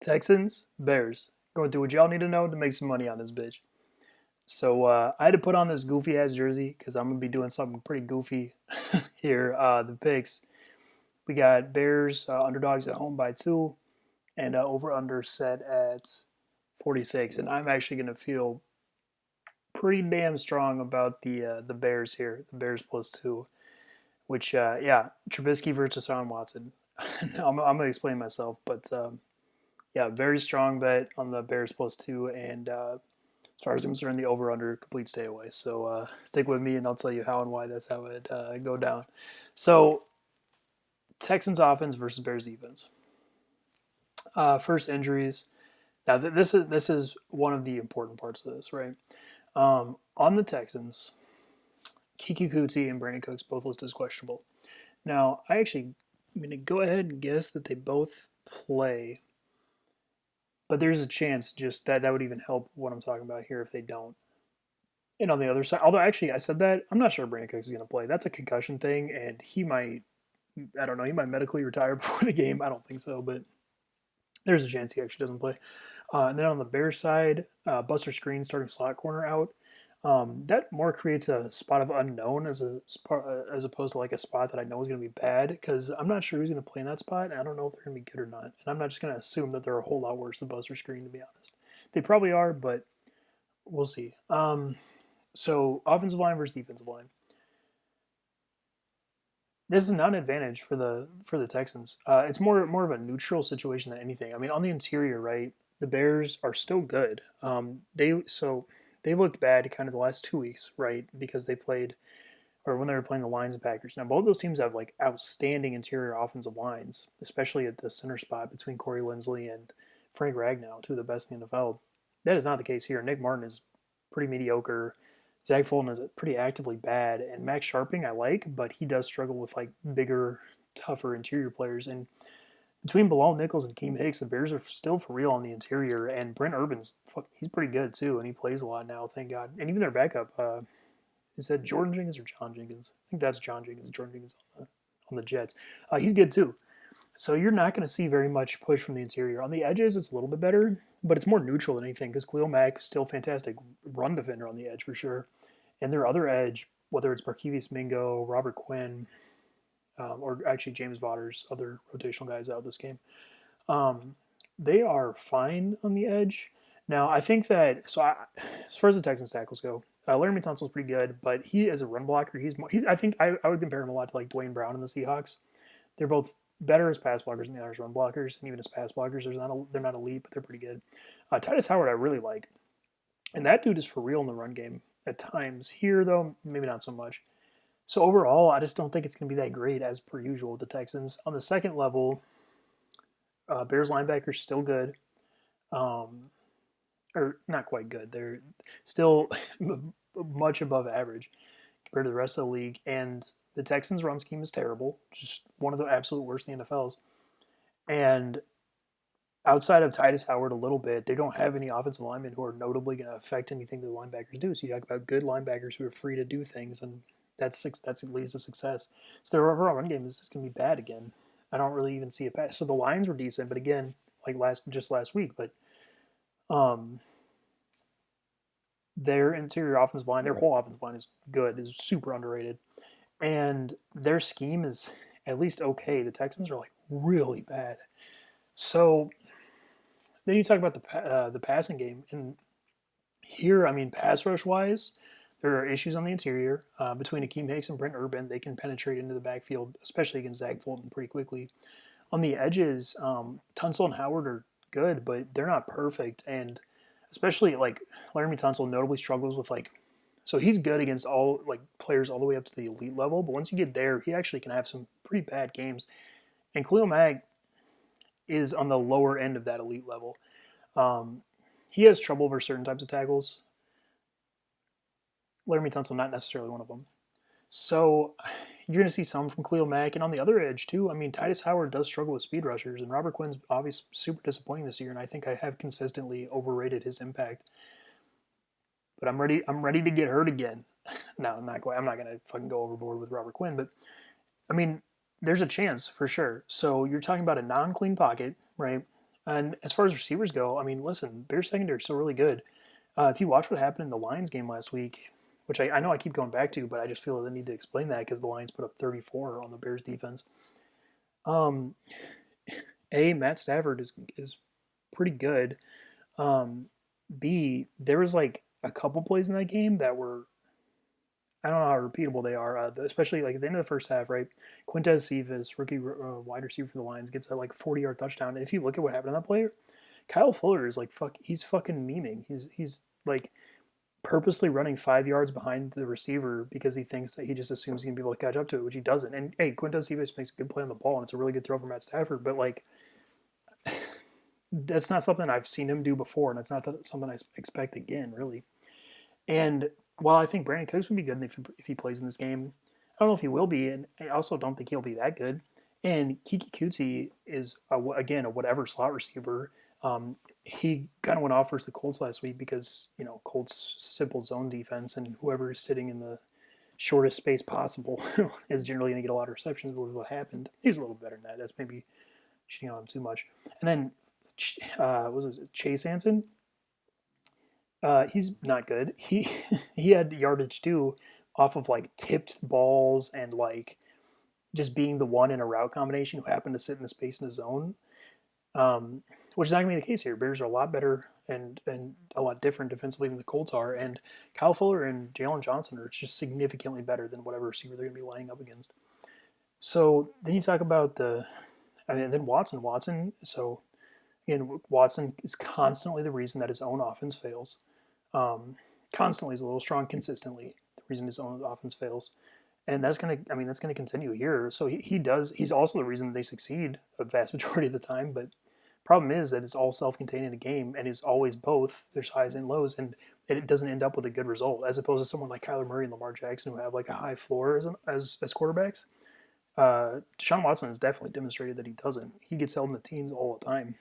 Texans, Bears. Going through what y'all need to know to make some money on this bitch. So I had to put on this goofy ass jersey because I'm gonna be doing something pretty goofy here. The picks. We got Bears underdogs at home by 2, and over under set at 46. And I'm actually gonna feel pretty damn strong about the Bears here. The Bears +2, which yeah, Trubisky versus Deshaun Watson. I'm gonna explain myself, but yeah, very strong bet on the Bears +2, and as far as I'm concerned, the over/under complete stay away. So stick with me, and I'll tell you how and why that's how it go down. So Texans offense versus Bears defense. First injuries. Now this is one of the important parts of this, right? On the Texans, Kiki Kuti and Brandon Cooks both listed as questionable. Now I'm going to go ahead and guess that they both play, but there's a chance just that would even help what I'm talking about here if they don't. And on the other side, although actually I said that, I'm not sure Brandon Cooks is going to play. That's a concussion thing, and he might, I don't know, he might medically retire before the game. I don't think so, but there's a chance he actually doesn't play. And then on the Bears side, Buster Screen starting slot corner out. That more creates a spot of unknown as opposed to like a spot that I know is going to be bad because I'm not sure who's going to play in that spot, and I don't know if they're going to be good or not. And I'm not just going to assume that they're a whole lot worse than Buster Screen, to be honest. They probably are, but we'll see. So offensive line versus defensive line. This is not an advantage for the Texans. It's more of a neutral situation than anything. I mean, on the interior, right? The Bears are still good. They looked bad kind of the last 2 weeks, right? Because they played or when they were playing the Lions and Packers. Now both those teams have like outstanding interior offensive lines, especially at the center spot between Corey Linsley and Frank Ragnow, two of the best in the NFL. That is not the case here. Nick Martin is pretty mediocre. Zach Fulton is pretty actively bad, and Max Sharping I like, but he does struggle with like bigger, tougher interior players. And between Bilal Nichols and Keem Hicks, the Bears are still for real on the interior, and Brent Urban's he's pretty good too, and he plays a lot now, thank God. And even their backup, is that Jordan Jenkins or John Jenkins? I think that's John Jenkins. Jordan Jenkins on the Jets. He's good too. So you're not going to see very much push from the interior. On the edges, it's a little bit better, but it's more neutral than anything because Khalil Mack is still a fantastic run defender on the edge for sure. And their other edge, whether it's Barkevius Mingo, Robert Quinn, or actually James Vaughters, other rotational guys out this game, um, they are fine on the edge. Now, I think that, as far as the Texans tackles go, Laremy Tunsil's pretty good, but he as a run blocker, I think I would compare him a lot to like Dwayne Brown in the Seahawks. They're both better as pass blockers than they are as run blockers, and even as pass blockers, they're not elite, but they're pretty good. Titus Howard, I really like, and that dude is for real in the run game at times. Here, though, maybe not so much. So overall, I just don't think it's going to be that great as per usual with the Texans. On the second level, Bears linebackers still good, um, or not quite good. They're still much above average compared to the rest of the league, and the Texans' run scheme is terrible, just one of the absolute worst in the NFL's. And outside of Titus Howard a little bit, they don't have any offensive linemen who are notably going to affect anything the linebackers do. So you talk about good linebackers who are free to do things, and that's at least a success. So their overall run game is just going to be bad again. I don't really even see it pass. So the lines were decent, but again, like last week, but um, their interior offensive line, their whole offensive line is good, is super underrated, and their scheme is at least okay. The Texans are like really bad. So then you talk about the passing game, and here, I mean, pass rush wise, there are issues on the interior between Akeem Hicks and Brent Urban. They can penetrate into the backfield, especially against Zach Fulton, pretty quickly. On the edges, Tunsil and Howard are good, but they're not perfect, and especially like Laramie Tunsil notably struggles with like. So he's good against all like players all the way up to the elite level, but once you get there, he actually can have some pretty bad games. And Khalil Mack is on the lower end of that elite level. Um, he has trouble over certain types of tackles. Laramie Tunsil, not necessarily one of them. So you're going to see some from Khalil Mack. And on the other edge, too, I mean, Titus Howard does struggle with speed rushers, and Robert Quinn's obviously super disappointing this year, and I think I have consistently overrated his impact. But I'm ready to get hurt again. No, I'm not quite. I'm not going to fucking go overboard with Robert Quinn, but I mean, there's a chance for sure. So you're talking about a non-clean pocket, right? And as far as receivers go, I mean, listen, Bears secondary is still really good. If you watch what happened in the Lions game last week, which I know I keep going back to, but I just feel that I need to explain that because the Lions put up 34 on the Bears defense. Um, Matt Stafford is pretty good. Um, B, there was like a couple plays in that game that were, I don't know how repeatable they are, especially like at the end of the first half, right? Quintez Cephas, rookie wide receiver for the Lions, gets a like 40-yard touchdown. And if you look at what happened to that player, Kyle Fuller is like he's fucking memeing. He's like purposely running 5 yards behind the receiver because he thinks that he just assumes he can be able to catch up to it, which he doesn't. And hey, Quintez Cephas makes a good play on the ball, and it's a really good throw from Matt Stafford. But like, that's not something I've seen him do before, and it's not something I expect again, really. And while I think Brandon Cooks would be good if he plays in this game, I don't know if he will be, and I also don't think he'll be that good. And Kiki Kuti is again a whatever slot receiver. He kind of went off versus the Colts last week because Colts simple zone defense and whoever is sitting in the shortest space possible is generally going to get a lot of receptions. Was what happened. He's a little better than that. That's maybe cheating on him too much. And then was it Chase Hansen? He's not good. He had yardage too off of like tipped balls and like just being the one in a route combination who happened to sit in the space in the zone, which is not going to be the case here. Bears are a lot better and a lot different defensively than the Colts are, and Kyle Fuller and Jalen Johnson are just significantly better than whatever receiver they're going to be lining up against. So then you talk about then Watson. So again, Watson is constantly the reason that his own offense fails. Constantly is a little strong. Consistently, the reason his own offense fails, and that's gonna continue here. So he's also the reason they succeed a vast majority of the time. But problem is that it's all self-contained in a game, and is always both. There's highs and lows, and it doesn't end up with a good result. As opposed to someone like Kyler Murray and Lamar Jackson who have like a high floor as quarterbacks. Deshaun Watson has definitely demonstrated that he doesn't. He gets held in the teens all the time.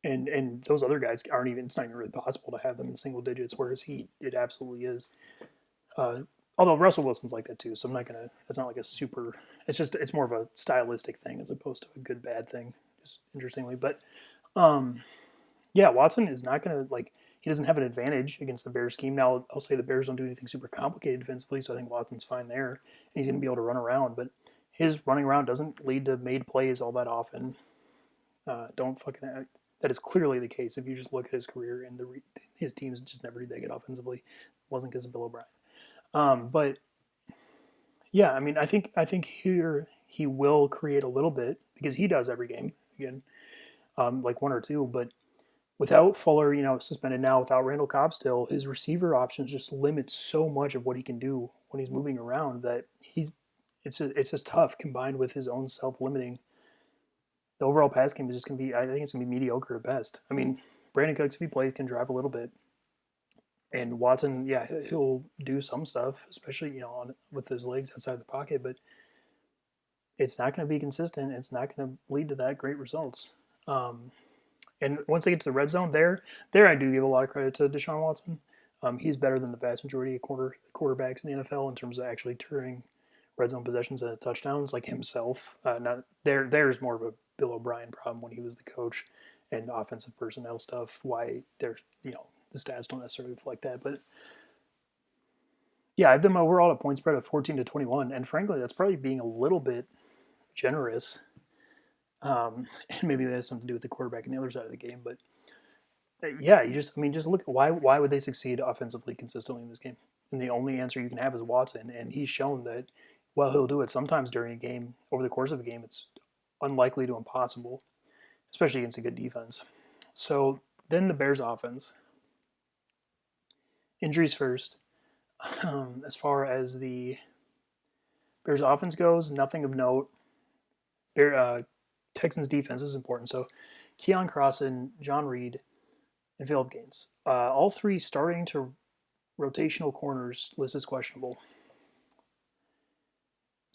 And those other guys aren't even. It's not even really possible to have them in single digits, whereas it absolutely is. Although Russell Wilson's like that too, so I'm not gonna. It's not like a super. It's more of a stylistic thing as opposed to a good bad thing. Just interestingly, but yeah, Watson is not gonna like. He doesn't have an advantage against the Bears scheme. Now I'll say the Bears don't do anything super complicated defensively, so I think Watson's fine there, and he's gonna be able to run around. But his running around doesn't lead to made plays all that often. Don't fucking. That is clearly the case if you just look at his career and his teams just never did that good offensively. It wasn't because of Bill O'Brien. But yeah, I mean, I think here he will create a little bit because he does every game again, like one or two. But without Fuller, suspended now, without Randall Cobb still, his receiver options just limit so much of what he can do when he's moving around that it's just tough combined with his own self-limiting. The overall pass game is just going to be, I think it's going to be mediocre at best. I mean, Brandon Cooks, if he plays, can drive a little bit. And Watson, yeah, he'll do some stuff, especially, with his legs outside the pocket, but it's not going to be consistent. It's not going to lead to that great results. And once they get to the red zone, there I do give a lot of credit to Deshaun Watson. He's better than the vast majority of quarterbacks in the NFL in terms of actually turning red zone possessions into touchdowns, like himself. Not there's more of a Bill O'Brien problem when he was the coach and offensive personnel stuff. Why the stats don't necessarily reflect that, but yeah, I have them overall at a point spread of 14-21, and frankly, that's probably being a little bit generous. And maybe that has something to do with the quarterback on the other side of the game, but yeah, just look at why would they succeed offensively consistently in this game? And the only answer you can have is Watson, and he's shown that while he'll do it sometimes during a game, over the course of a game, it's unlikely to impossible, especially against a good defense. So then the Bears offense. Injuries first. As far as the Bears offense goes, nothing of note. Texans defense is important. So Keon Crossan, John Reed, and Philip Gaines. All three starting to rotational corners listed as questionable.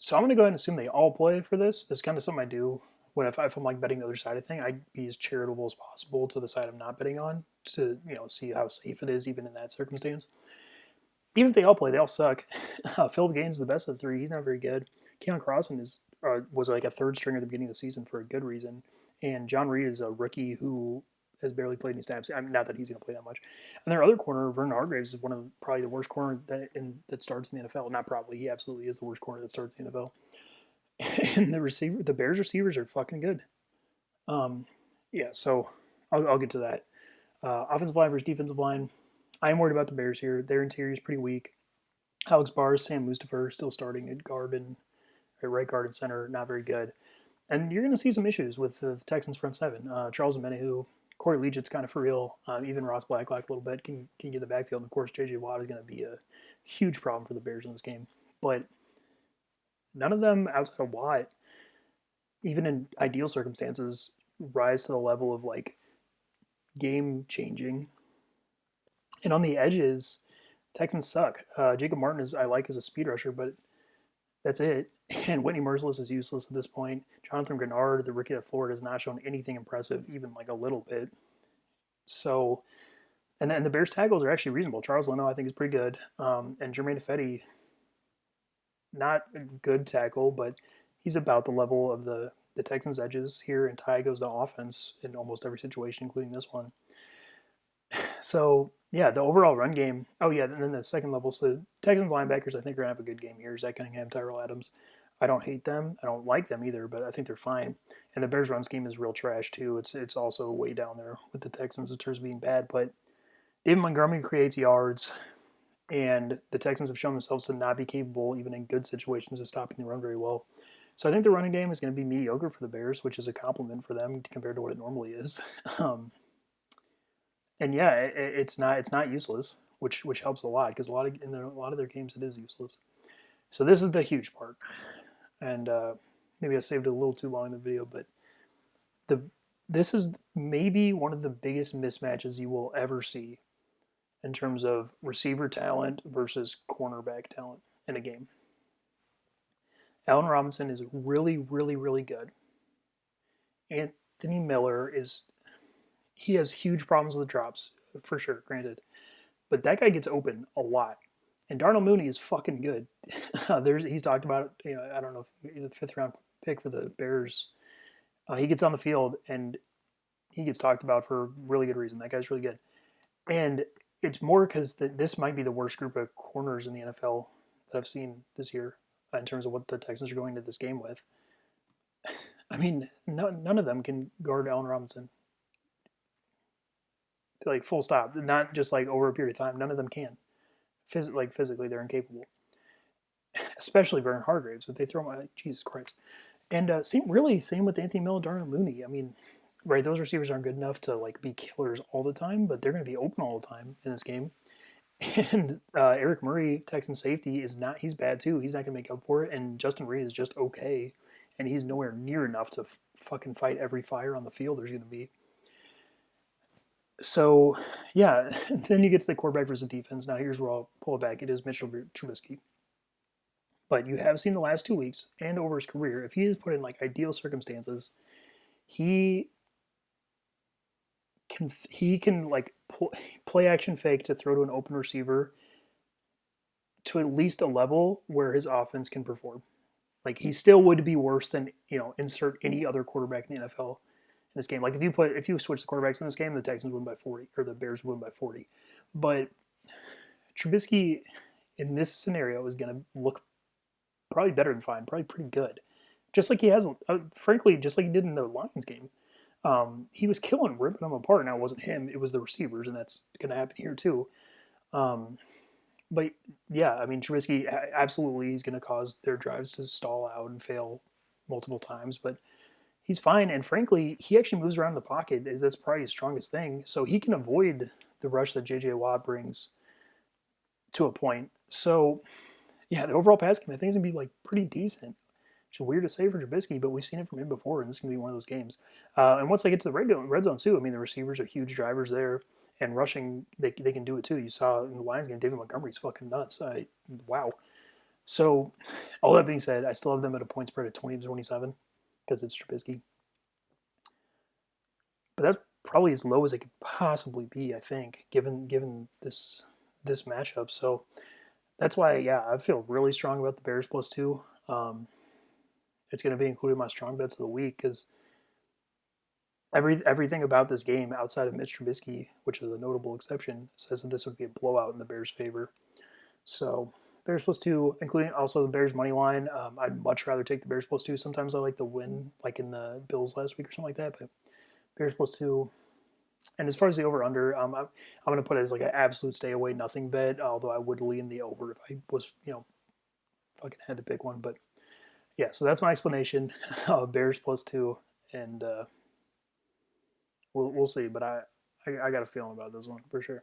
So I'm going to go ahead and assume they all play for this. It's kind of something I do when if I'm like betting the other side of thing, I'd be as charitable as possible to the side I'm not betting on to see how safe it is even in that circumstance. Even if they all play, they all suck. Philip Gaines is the best of the three. He's not very good. Keon Crossan is was like a third stringer at the beginning of the season for a good reason. And John Reed is a rookie who has barely played any snaps. I mean, not that he's going to play that much. And their other corner, Vernon Hargreaves, is one of probably the worst corner that starts in the NFL. Not probably, he absolutely is the worst corner that starts in the NFL. And the Bears receivers are fucking good. Yeah, so I'll get to that. Offensive line versus defensive line. I am worried about the Bears here. Their interior is pretty weak. Alex Barrs, Sam Mustipher still starting at guard and at right guard and center, not very good. And you're going to see some issues with the Texans front seven. Charles Omenihu, Corey Leggett's kind of for real. Even Ross Blacklock a little bit can get the backfield. And of course, J.J. Watt is going to be a huge problem for the Bears in this game. But none of them outside of Watt, even in ideal circumstances, rise to the level of like game changing. And on the edges, Texans suck. Jacob Martin I like as a speed rusher, but that's it. And Whitney Merciless is useless at this point. Jonathan Grenard, the rookie of Florida, has not shown anything impressive, even like a little bit. So, and then the Bears tackles are actually reasonable. Charles Leno, I think, is pretty good. And Jermaine Ifedi, not a good tackle, but he's about the level of the Texans' edges here. And Ty goes to offense in almost every situation, including this one. So, yeah, the overall run game. Oh, yeah, and then the second level. So, Texans linebackers, I think, are going to have a good game here. Zach Cunningham, Tyrell Adams. I don't hate them. I don't like them either, but I think they're fine. And the Bears' run scheme is real trash, too. It's also way down there with the Texans in terms of being bad. But David Montgomery creates yards, and the Texans have shown themselves to not be capable, even in good situations, of stopping the run very well. So I think the running game is going to be mediocre for the Bears, which is a compliment for them compared to what it normally is. And yeah, it's not useless, which helps a lot because a lot of their games it is useless. So this is the huge part, and maybe I saved it a little too long in the video, but this is maybe one of the biggest mismatches you will ever see in terms of receiver talent versus cornerback talent in a game. Allen Robinson is really, really, really good. Anthony Miller he has huge problems with drops, for sure, granted. But that guy gets open a lot. And Darnell Mooney is fucking good. He's talked about it, I don't know if the 5th round pick for the Bears. He gets on the field and he gets talked about for a really good reason. That guy's really good. And it's more because this might be the worst group of corners in the NFL that I've seen this year in terms of what the Texans are going to this game with. I mean, none of them can guard Allen Robinson. Like full stop, not just like over a period of time. None of them can. Physically, they're incapable. Especially Vernon Hargreaves. If they throw him, Jesus Christ. And same with Anthony Miller, Darnell Mooney. I mean, right, those receivers aren't good enough to like be killers all the time, but they're going to be open all the time in this game. And Eric Murray, Texan safety, he's bad too. He's not going to make up for it. And Justin Reed is just okay. And he's nowhere near enough to fucking fight every fire on the field there's going to be. So, yeah, then you get to the quarterback versus defense. Now, here's where I'll pull it back. It is Mitchell Trubisky. But you have seen the last 2 weeks and over his career, if he is put in like ideal circumstances, he can like play action fake to throw to an open receiver to at least a level where his offense can perform. Like he still would be worse than insert any other quarterback in the NFL in this game. Like if you switch the quarterbacks in this game, the Texans win by 40 or the Bears win by 40. But Trubisky in this scenario is going to look probably better than fine, probably pretty good. Just like he has, frankly, just like he did in the Lions game. He was ripping them apart. Now, it wasn't him, it was the receivers, and that's going to happen here too. But yeah, I mean, Trubisky, absolutely, he's going to cause their drives to stall out and fail multiple times, but he's fine. And frankly, he actually moves around the pocket. That's probably his strongest thing. So he can avoid the rush that J.J. Watt brings to a point. So yeah, the overall pass game, I think, is going to be like pretty decent. Which is weird to say for Trubisky, but we've seen it from him before, and this is going to be one of those games. And once they get to the red zone, too, I mean, the receivers are huge drivers there, and rushing, they can do it, too. You saw in the Lions game, David Montgomery's fucking nuts. Wow. So, all that being said, I still have them at a point spread of 20-27 because it's Trubisky. But that's probably as low as it could possibly be, I think, given this matchup. So, that's why, yeah, I feel really strong about the Bears +2. it's going to be included in my strong bets of the week because everything about this game outside of Mitch Trubisky, which is a notable exception, says that this would be a blowout in the Bears' favor. So Bears plus two, including also the Bears money line. I'd much rather take the Bears plus two. Sometimes I like the win, like in the Bills last week or something like that. But Bears plus two. And as far as the over under, I'm going to put it as like an absolute stay away nothing bet. Although I would lean the over if I was fucking had to pick one. But yeah, so that's my explanation. Bears plus two, and we'll see. But I got a feeling about this one for sure.